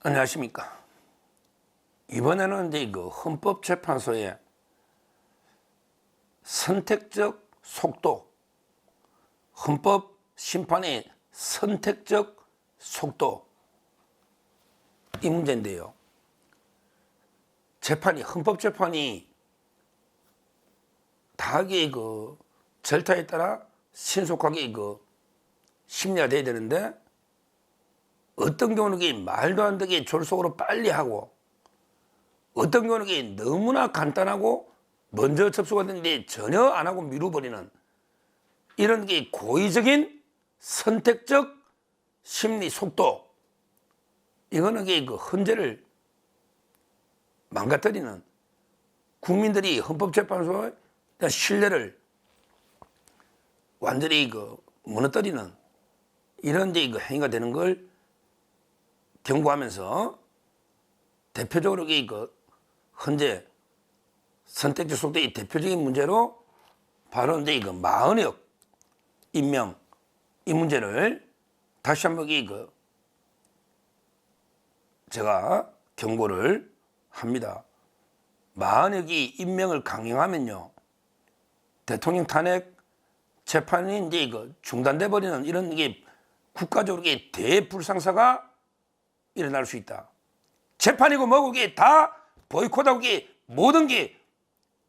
안녕하십니까. 이번에는 이제 그 헌법재판소의 선택적 속도, 헌법 심판의 선택적 속도, 이 문제인데요. 헌법재판이 다하게 그 절차에 따라 신속하게 심리가 돼야 되는데, 어떤 경우는 말도 안 되게 졸속으로 빨리 하고, 어떤 경우는 너무나 간단하고 먼저 접수가 됐는데 전혀 안 하고 미루버리는 이런 게 고의적인 선택적 심리 속도, 이거는 그 헌재를 망가뜨리는, 국민들이 헌법재판소의 신뢰를 완전히 무너뜨리는 이런 행위가 되는 걸 경고하면서, 대표적으로 헌재 선택적 속도의 대표적인 문제로 바로 이제 마흔역 임명, 이 문제를 다시 한번 제가 경고를 합니다. 마흔역이 임명을 강행하면요, 대통령 탄핵 재판이 이제 중단돼 버리는 이런 국가적으로 대불상사가 일어날 수 있다. 재판이고 뭐고 다 보이콧하고 모든 게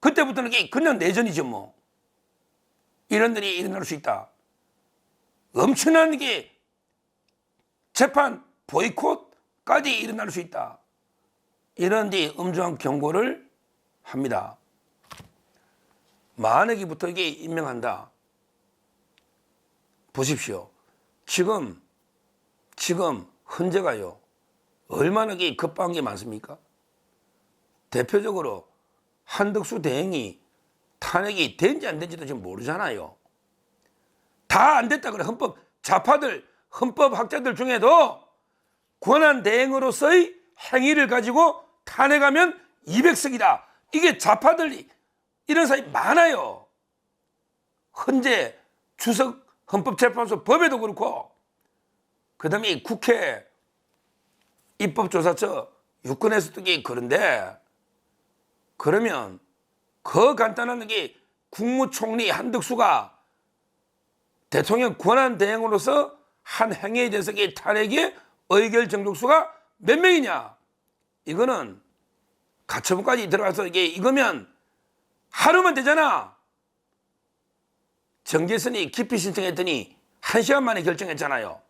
그때부터는 그냥 내전이죠 뭐. 이런 일이 일어날 수 있다. 엄청난 재판 보이콧까지 일어날 수 있다. 이런 엄중한 경고를 합니다. 만약에부터 임명한다. 보십시오. 지금 헌재가요, 얼마나 급박한 게 많습니까? 대표적으로 한덕수 대행이 탄핵이 된지 안 된지도 지금 모르잖아요. 다 안 됐다 그래. 헌법학자들 중에도 권한 대행으로서의 행위를 가지고 탄핵하면 200석이다. 이게 좌파들이 이런 사람이 많아요. 헌재, 주석, 헌법재판소 법에도 그렇고, 그 다음에 국회 입법조사처 유권에서도 그런데, 그러면 그 간단한 국무총리 한덕수가 대통령 권한 대행으로서 한 행위에 대해서 탄핵의 의결 정족수가 몇 명이냐? 이거는 가처분까지 들어가서 이거면 하루만 되잖아. 정계선이 기피 신청했더니 1시간 만에 결정했잖아요.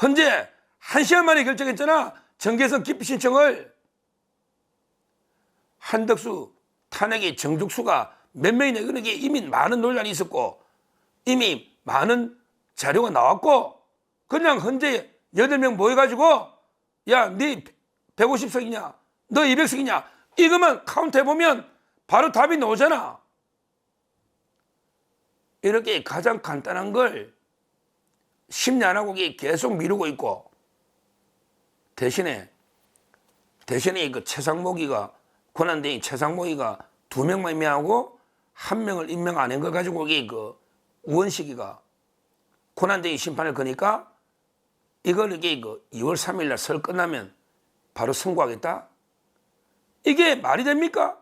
헌재 1시간 만에 결정했잖아. 정계선 기피 신청을. 한덕수 탄핵의 정족수가 몇 명이냐? 이거는 이미 많은 논란이 있었고, 이미 많은 자료가 나왔고, 그냥 헌재 8명 모여가지고, 야, 네 150석이냐? 너 200석이냐? 이것만 카운트해보면 바로 답이 나오잖아. 이렇게 가장 간단한 걸 심리 안 하고 계속 미루고 있고, 대신에 최상목이가, 권한대행 최상목이가 2명만 임명하고 1명을 임명 안 한 걸 가지고 우원식이가 권한대행 심판을 거니까 이걸 2월 3일 날 설 끝나면 바로 선고하겠다? 이게 말이 됩니까?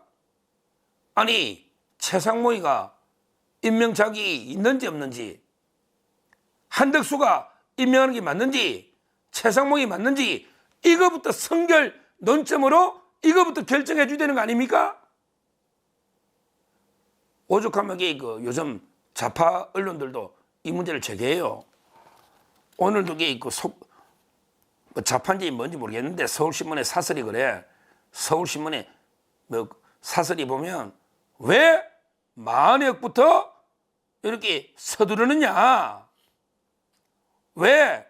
아니, 최상목이가 임명 자격이 있는지 없는지, 한덕수가 임명하는 게 맞는지, 최상목이 맞는지, 이거부터 선결 논점으로 이거부터 결정해 줘야 되는 거 아닙니까? 오죽하면 요즘 좌파 언론들도 이 문제를 제기해요. 오늘도 좌파인지 뭔지 모르겠는데 서울신문에 사설이 그래. 서울신문에 사설이 보면 왜 마흔역부터 이렇게 서두르느냐? 왜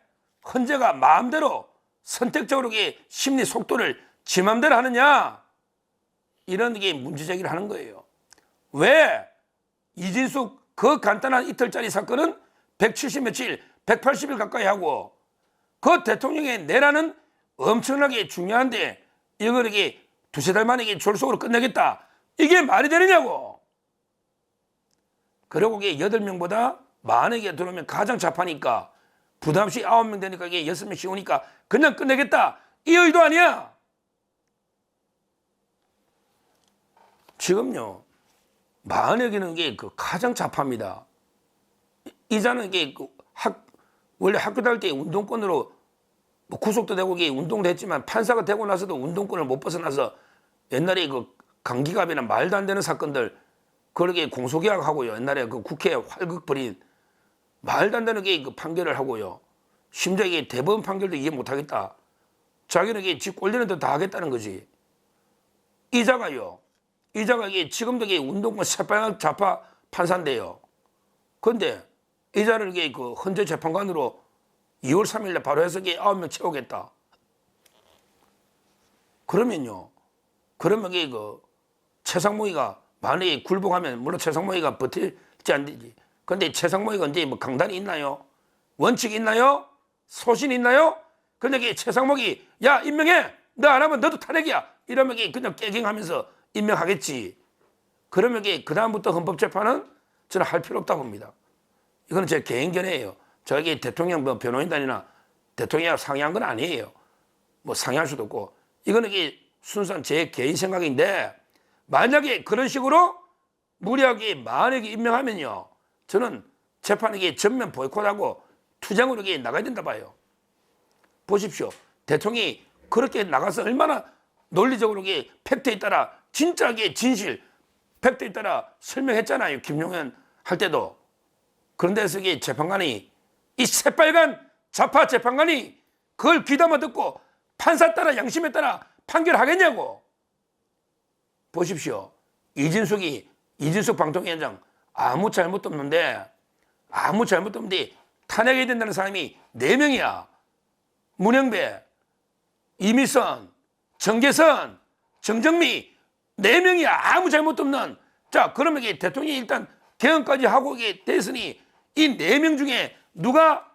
헌재가 마음대로 선택적으로 심리 속도를 지 맘대로 하느냐? 이런 문제 제기를 하는 거예요. 왜 이진숙 그 간단한 이틀짜리 사건은 170 며칠, 180일 가까이 하고, 그 대통령의 내라는 엄청나게 중요한데 이걸 두세 달 만에 졸속으로 끝내겠다. 이게 말이 되느냐고. 그리고 8명보다 만약에 들어오면 가장 잡하니까 부담없이 9명 되니까 이게 6명씩 오니까 그냥 끝내겠다. 이 의도 아니야. 지금요, 만약에는 게 그 가장 잡합니다. 이자는 게 원래 학교 다닐 때 운동권으로 뭐 구속도 되고 이게 운동도 했지만 판사가 되고 나서도 운동권을 못 벗어나서 옛날에 그 강기갑이나 말도 안 되는 사건들 그렇게 공소계약하고요. 옛날에 그 국회에 활극 벌인 말도 안 되는 게 그 판결을 하고요. 심지어 이게 대법원 판결도 이해 못 하겠다. 자기는 이게 지 꼴리는 데 다 하겠다는 거지. 이자가요. 이자가 이게 지금도 이게 운동권 새빨간 좌파 판사인데요. 그런데 이자를 이게 그 헌재 재판관으로 2월 3일에 바로 해서 이게 9명 채우겠다. 그러면요. 그러면 이게 그 최상목이가 만약에 굴복하면 물론 최상목이가 버틸지 안 되지. 근데 최상목이가 언제 뭐 강단이 있나요? 원칙이 있나요? 소신이 있나요? 근데 이게 최상목이 야 임명해. 너 안 하면 너도 탄핵이야. 이러면 이게 그냥 깨갱하면서 임명하겠지. 그러면 이게 그 다음부터 헌법재판은 저는 할 필요 없다 봅니다. 이거는 제 개인 견해예요. 저에게 대통령 뭐 변호인단이나 대통령이 상의한 건 아니에요. 뭐 상의할 수도 없고 이거는 이게 순수한 제 개인 생각인데 만약에 그런 식으로 무리하게 만약에 임명하면요. 저는 재판에게 전면 보이콧하고 투쟁으로 이게 나가야 된다 봐요. 보십시오. 대통령이 그렇게 나가서 얼마나 논리적으로 이게 팩트에 따라 진짜게 진실 팩트에 따라 설명했잖아요. 김용현 할 때도. 그런데서 이게 재판관이 이 새빨간 좌파 재판관이 그걸 귀담아 듣고 판사 따라 양심에 따라 판결하겠냐고. 보십시오. 이진숙 방통위원장 아무 잘못도 없는데 탄핵해야 된다는 사람이 4명이야. 문영배, 이미선, 정계선, 정정미 4명이야. 아무 잘못도 없는. 자, 그러면 이게 대통령이 일단 개헌까지 하고 이게 됐으니 이 4명 중에 누가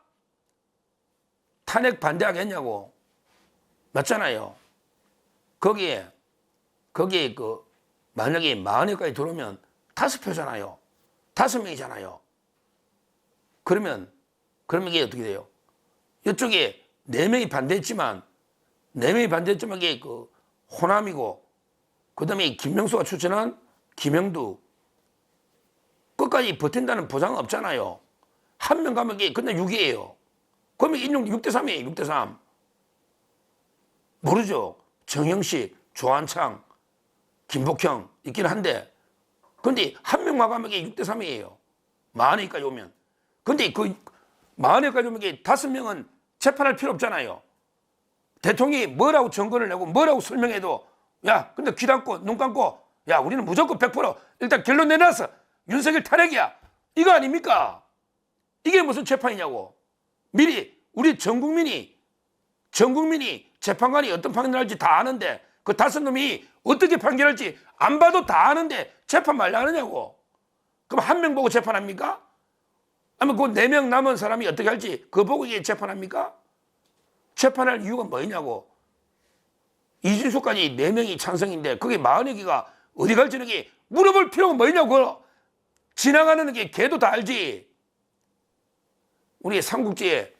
탄핵 반대하겠냐고. 맞잖아요. 거기에 그 만약에 40회까지 들어오면 5표잖아요. 5명이잖아요. 그러면 이게 어떻게 돼요? 이쪽에 4명이 반대했지만 이게 그 호남이고 그다음에 김명수가 추천한 김영두 끝까지 버틴다는 보장은 없잖아요. 한 명 가면 이게 그냥 6이에요. 그러면 인용 6대3이에요. 6대3. 모르죠. 정영식, 조한창, 김복형 있긴 한데 근데 한 명만 가면 이게 6대3이에요. 만회까지 오면. 근데 그 만회까지 오면 이게 5명은 재판할 필요 없잖아요. 대통령이 뭐라고 정권을 내고 뭐라고 설명해도 야 근데 귀 닫고 눈 감고 야 우리는 무조건 100% 일단 결론 내놨어. 윤석열 탄핵이야. 이거 아닙니까? 이게 무슨 재판이냐고. 미리 우리 전 국민이 재판관이 어떤 판결을 할지 다 아는데 그 5놈이 어떻게 판결할지 안 봐도 다 아는데 재판 말려 하느냐고. 그럼 한 명 보고 재판합니까? 아니면 그 4명 남은 사람이 어떻게 할지 그거 보고 이게 재판합니까? 재판할 이유가 뭐냐고. 이진수까지 4명이 찬성인데 그게 40여기가 어디 갈지는 게 물어볼 필요가 뭐냐고. 지나가는 게 걔도 다 알지. 우리 삼국지에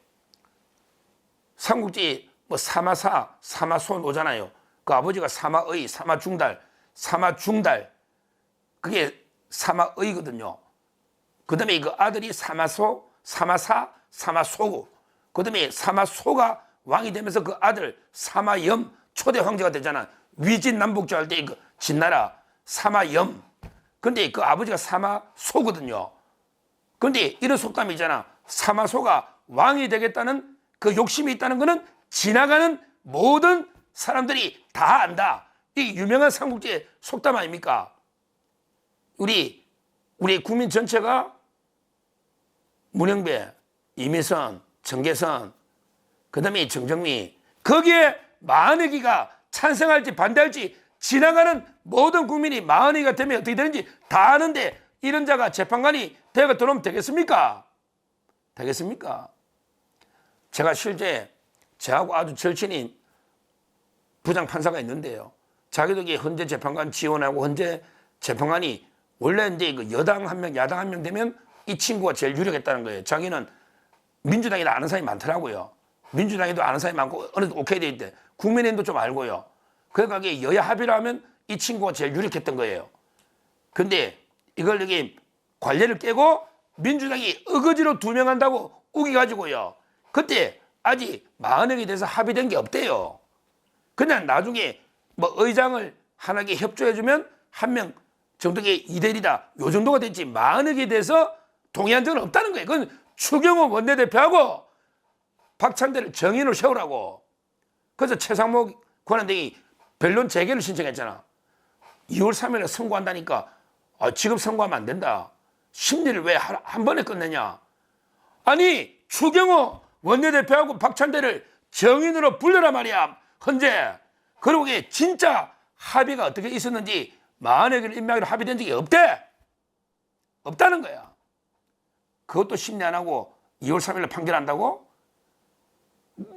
뭐 사마사, 사마손 오잖아요. 그 아버지가 사마의, 사마중달. 그게 사마의거든요. 그 다음에 그 아들이 사마소, 사마사, 사마소고. 그 다음에 사마소가 왕이 되면서 그 아들 사마염 초대 황제가 되잖아. 위진남북조 할 때 그 진나라 사마염. 근데 그 아버지가 사마소거든요. 근데 이런 속담이 있잖아. 사마소가 왕이 되겠다는 그 욕심이 있다는 거는 지나가는 모든 사람들이 다 안다. 이 유명한 삼국지의 속담 아닙니까? 우리 국민 전체가 문영배, 이미선, 정계선, 그 다음에 정정미 거기에 만회기가 찬성할지 반대할지 지나가는 모든 국민이 만회기가 되면 어떻게 되는지 다 아는데 이런 자가 재판관이 되어 들어오면 되겠습니까? 되겠습니까? 제가 실제 저하고 아주 절친인 부장판사가 있는데요. 자기도 헌재 재판관 지원하고 헌재 재판관이 원래 이제 그 여당 1명, 야당 1명 되면 이 친구가 제일 유력했다는 거예요. 자기는 민주당이나 아는 사람이 많더라고요. 민주당에도 아는 사람이 많고 어느 오케이 돼 있대. 국민의힘도 좀 알고요. 그러니까 이게 여야 합의를 하면 이 친구가 제일 유력했던 거예요. 근데 이걸 여기 관례를 깨고 민주당이 어거지로 2명 한다고 우기가지고요. 그때 아직 마흔억에 대해서 합의된 게 없대요. 그냥 나중에 뭐 의장을 하나게 협조해주면 한 명 정도의 이대리다. 요 정도가 됐지 마흔억에 대해서 동의한 적은 없다는 거예요. 그건 추경호 원내대표하고 박찬대를 정인으로 세우라고. 그래서 최상목 권한대행이 변론 재개를 신청했잖아. 2월 3일에 선고한다니까 지금 선고하면 안 된다. 심리를 왜 한 번에 끝내냐. 아니 추경호 원내대표하고 박찬대를 정인으로 불러라 말이야. 헌재. 그리고 이게 진짜 합의가 어떻게 있었는지 마흔억을 임명하기로 합의된 적이 없대. 없다는 거야. 그것도 심리 안 하고 2월 3일에 판결한다고?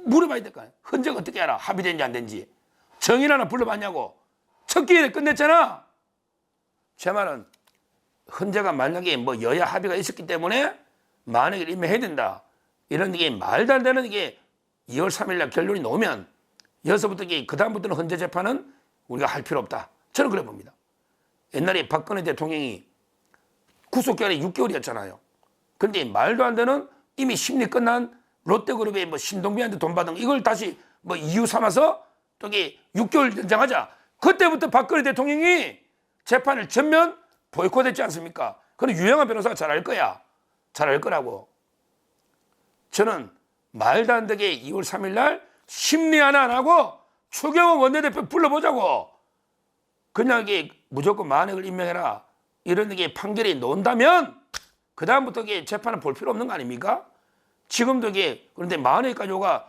물어봐야 될 거 아니야. 헌재가 어떻게 알아? 합의된지 안 된지. 정인 하나 불러봤냐고. 첫 기회에 끝냈잖아. 제 말은 헌재가 만약에 뭐 여야 합의가 있었기 때문에 마흔억을 임명해야 된다. 이런 게 말도 안 되는 이게 2월 3일 날 결론이 나오면 여기서부터 그 다음부터는 헌재 재판은 우리가 할 필요 없다. 저는 그래 봅니다. 옛날에 박근혜 대통령이 구속기간이 6개월이었잖아요. 그런데 말도 안 되는 이미 심리 끝난 롯데그룹의 뭐 신동빈한테 돈 받은 이걸 다시 뭐 이유 삼아서 또 이게 6개월 연장하자. 그때부터 박근혜 대통령이 재판을 전면 보이콧했지 않습니까? 그건 유영한 변호사가 잘 알 거야. 잘 알 거라고. 저는 말도 안 되게 2월 3일 날 심리 하나 안 하고 추경호 원내대표 불러보자고. 그냥 이게 무조건 마흔억을 임명해라. 이런 게 판결이 나온다면 그 다음부터 이게 재판을 볼 필요 없는 거 아닙니까? 지금도 이게 그런데 마흔억까지 오가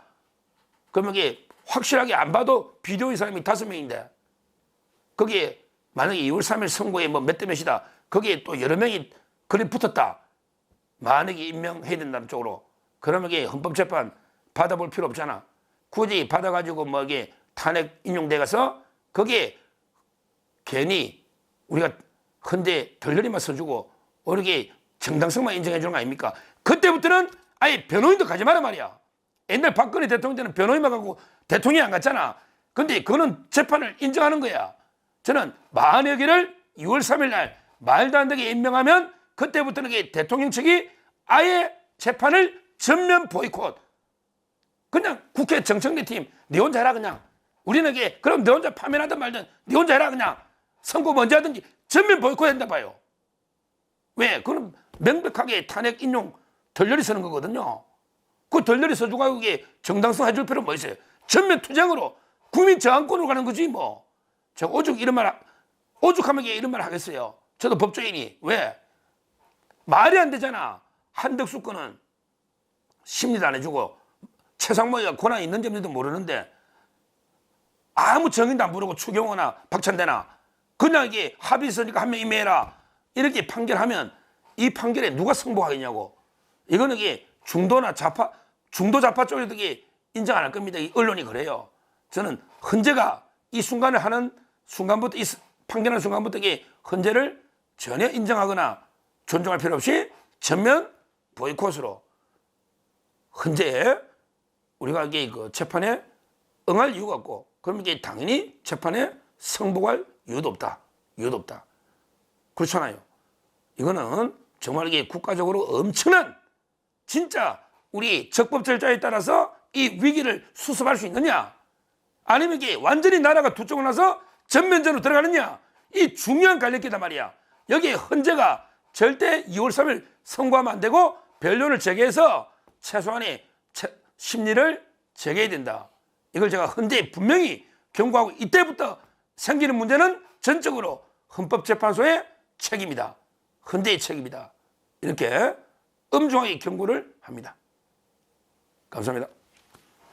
그러면 이게 확실하게 안 봐도 비디오의 사람이 5명인데 거기에 만약에 2월 3일 선고에 뭐 몇 대 몇이다. 거기에 또 여러 명이 그리 붙었다. 마흔억이 임명해야 된다는 쪽으로. 그러면 이게 헌법재판 받아볼 필요 없잖아. 굳이 받아가지고 뭐 이게 탄핵 인용돼 가서 거기에 괜히 우리가 헌재 덜러리만 써주고 이렇게 정당성만 인정해 주는 거 아닙니까? 그때부터는 아예 변호인도 가지 마라 말이야. 옛날 박근혜 대통령 때는 변호인만 가고 대통령이 안 갔잖아. 근데 그거는 재판을 인정하는 거야. 저는 마흔여기를 2월 3일 날 말도 안 되게 임명하면 그때부터는 대통령 측이 아예 재판을 전면 보이콧. 그냥 국회 정청래 팀 네 혼자 해라 그냥. 우리는 이게 그럼 네 혼자 파면하든 말든 네 혼자 해라 그냥. 선고 먼저 하든지 전면 보이콧한다 봐요. 왜? 그건 명백하게 탄핵 인용 덜러리 쓰는 거거든요. 그 덜러리 써주고 그게 정당성 해줄 필요 뭐 있어요? 전면 투쟁으로 국민 저항권으로 가는 거지 뭐. 저 오죽 이런 말 오죽하면 이런 말 하겠어요. 저도 법조인이 왜? 말이 안 되잖아. 한덕수 건은 심리도 안 해주고 최상목이가 권한이 있는지 없는지도 모르는데 아무 정인도 안 부르고 추경호나 박찬대나 그냥 이게 합의 있으니까 한 명 임명해라 이렇게 판결하면 이 판결에 누가 승복하겠냐고. 이거는 이게 중도 좌파 쪽에도 이게 인정 안 할 겁니다. 이 언론이 그래요. 저는 헌재가 이 순간을 하는 순간부터 이 판결하는 순간부터 이게 헌재를 전혀 인정하거나 존중할 필요 없이 전면 보이콧으로 헌재에 우리가 이게 그 재판에 응할 이유가 없고 그럼 이게 당연히 재판에 승복할 이유도 없다. 이유도 없다. 그렇잖아요. 이거는 정말 이게 국가적으로 엄청난 진짜 우리 적법 절차에 따라서 이 위기를 수습할 수 있느냐 아니면 이게 완전히 나라가 두 쪽으로 나서 전면전으로 들어가느냐 이 중요한 갈림길이단 말이야. 여기에 헌재가 절대 2월 3일 선고하면 안 되고 변론을 제기해서 최소한의 심리를 제기해야 된다. 이걸 제가 헌재에 분명히 경고하고 이때부터 생기는 문제는 전적으로 헌법재판소의 책임이다. 헌재의 책임이다. 이렇게 엄중하게 경고를 합니다. 감사합니다.